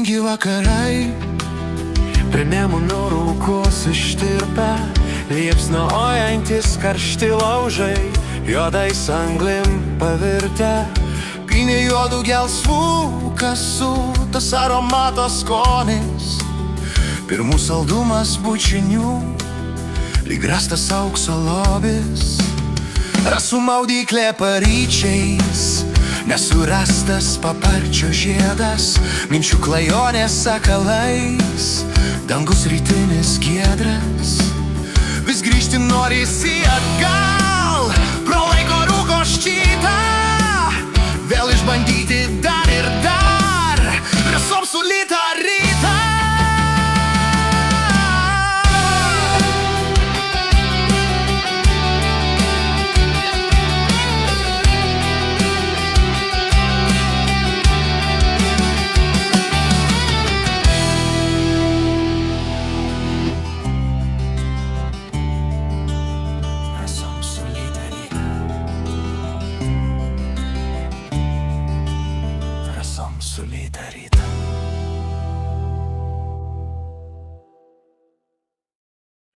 Lietingi vakarai, prie Nemuno rūkos ištirpę, liepsnojantis karšti laužai, juodais anglim pavirtę, pynė juodų gelsvų kasų, tas aromato skonis, pirmų saldumas bučinių, lyg rastas aukso lobis. Rasų maudyklė paryčiais, nesurastas paparčio žiedas, minčių klajonės sakalais, dangus rytinis giedras. Vis grįžti norisi atgal, pro laiko rūko ščytą, vėl išbandyti dar.